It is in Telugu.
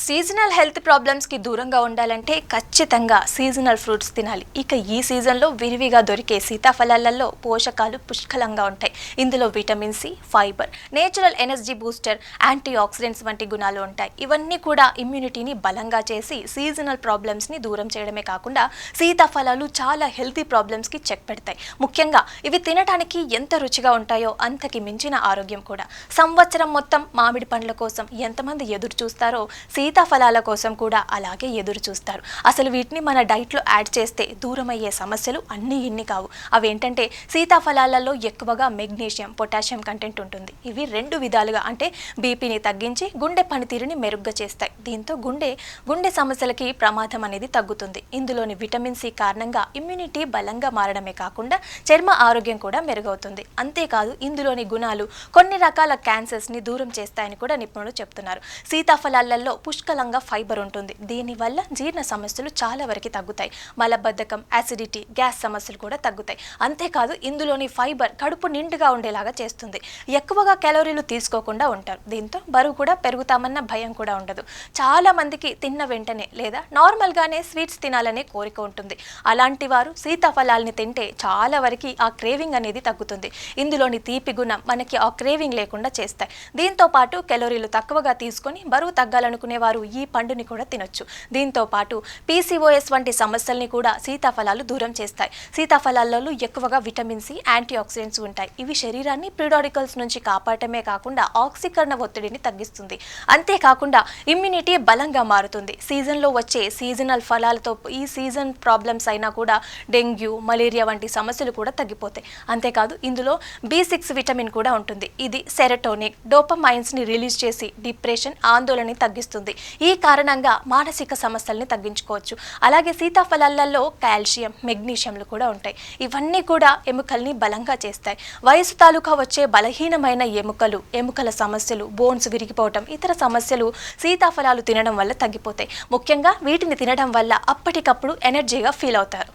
సీజనల్ హెల్త్ ప్రాబ్లమ్స్కి దూరంగా ఉండాలంటే ఖచ్చితంగా సీజనల్ ఫ్రూట్స్ తినాలి. ఇక ఈ సీజన్లో విరివిగా దొరికే సీతాఫలాలలో పోషకాలు పుష్కలంగా ఉంటాయి. ఇందులో vitamin C, fibre, natural energy booster, antioxidants వంటి గుణాలు ఉంటాయి. ఇవన్నీ కూడా ఇమ్యూనిటీని బలంగా చేసి సీజనల్ ప్రాబ్లమ్స్ని దూరం చేయడమే కాకుండా సీతాఫలాలు చాలా హెల్తీ ప్రాబ్లమ్స్కి చెక్ పెడతాయి. ముఖ్యంగా ఇవి తినడానికి ఎంత రుచిగా ఉంటాయో అంతకి మించిన ఆరోగ్యం కూడా. సంవత్సరం మొత్తం మామిడి పండ్ల కోసం ఎంతమంది ఎదురు చూస్తారో సీతాఫలాల కోసం కూడా అలాగే ఎదురు చూస్తారు. అసలు వీటిని మన డైట్లో యాడ్ చేస్తే దూరమయ్యే సమస్యలు అన్నీ ఇన్ని కావు. అవేంటంటే సీతాఫలాలలో ఎక్కువగా మెగ్నీషియం, పొటాషియం కంటెంట్ ఉంటుంది. ఇవి రెండు విధాలుగా అంటే బీపీని తగ్గించి గుండె పనితీరుని మెరుగ్గా చేస్తాయి. దీంతో గుండె సమస్యలకి ప్రమాదం అనేది తగ్గుతుంది. ఇందులోని విటమిన్ సి కారణంగా ఇమ్యూనిటీ బలంగా మారడమే కాకుండా చర్మ ఆరోగ్యం కూడా మెరుగవుతుంది. అంతేకాదు ఇందులోని గుణాలు కొన్ని రకాల క్యాన్సర్స్ని దూరం చేస్తాయని కూడా నిపుణులు చెప్తున్నారు. సీతాఫలాలలో పుష్కలంగా ఫైబర్ ఉంటుంది. దీనివల్ల జీర్ణ సమస్యలు చాలా వరకు తగ్గుతాయి. మలబద్ధకం, యాసిడిటీ, గ్యాస్ సమస్యలు కూడా తగ్గుతాయి. అంతేకాదు ఇందులోని ఫైబర్ కడుపు నిండుగా ఉండేలాగా చేస్తుంది. ఎక్కువగా క్యాలరీలు తీసుకోకుండా ఉంటారు. దీంతో బరువు కూడా పెరుగుతామన్న భయం కూడా ఉండదు. చాలా మందికి తిన్న వెంటనే లేదా నార్మల్గానే స్వీట్స్ తినాలనే కోరిక ఉంటుంది. అలాంటి వారు సీతాఫలాల్ని తింటే చాలా వరకు ఆ క్రేవింగ్ అనేది తగ్గుతుంది. ఇందులోని తీపి గుణం మనకి ఆ క్రేవింగ్ లేకుండా చేస్తాయి. దీంతో పాటు క్యాలరీలు తక్కువగా తీసుకొని బరువు తగ్గాలనుకునే వారు ఈ పండుని కూడా తినొచ్చు. దీంతో పాటు పీసీఓఎస్ వంటి సమస్యల్ని కూడా సీతాఫలాలు దూరం చేస్తాయి. సీతాఫలాలలో ఎక్కువగా విటమిన్ సి, యాంటీ ఆక్సిడెంట్స్ ఉంటాయి. ఇవి శరీరాన్ని ప్రీడాడికల్స్ నుంచి కాపాడటమే కాకుండా ఆక్సీకరణ ఒత్తిడిని తగ్గిస్తుంది. అంతేకాకుండా ఇమ్యూనిటీ బలంగా మారుతుంది. సీజన్లో వచ్చే సీజనల్ ఫలాలతో ఈ సీజన్ ప్రాబ్లమ్స్ అయినా కూడా డెంగ్యూ, మలేరియా వంటి సమస్యలు కూడా తగ్గిపోతాయి. అంతేకాదు ఇందులో B6 విటమిన్ కూడా ఉంటుంది. ఇది సెరటోనిన్, డోపమైన్స్ని రిలీజ్ చేసి డిప్రెషన్, ఆందోళనని తగ్గిస్తుంది. ఈ కారణంగా మానసిక సమస్యల్ని తగ్గించుకోవచ్చు. అలాగే సీతాఫలాలలో కాల్షియం, మెగ్నీషియంలు కూడా ఉంటాయి. ఇవన్నీ కూడా ఎముకల్ని బలంగా చేస్తాయి. వయసు తాలూకా వచ్చే బలహీనమైన ఎముకల సమస్యలు, బోన్స్ విరిగిపోవటం, ఇతర సమస్యలు సీతాఫలాలు తినడం వల్ల తగ్గిపోతాయి. ముఖ్యంగా వీటిని తినడం వల్ల అప్పటికప్పుడు ఎనర్జీగా ఫీల్ అవుతారు.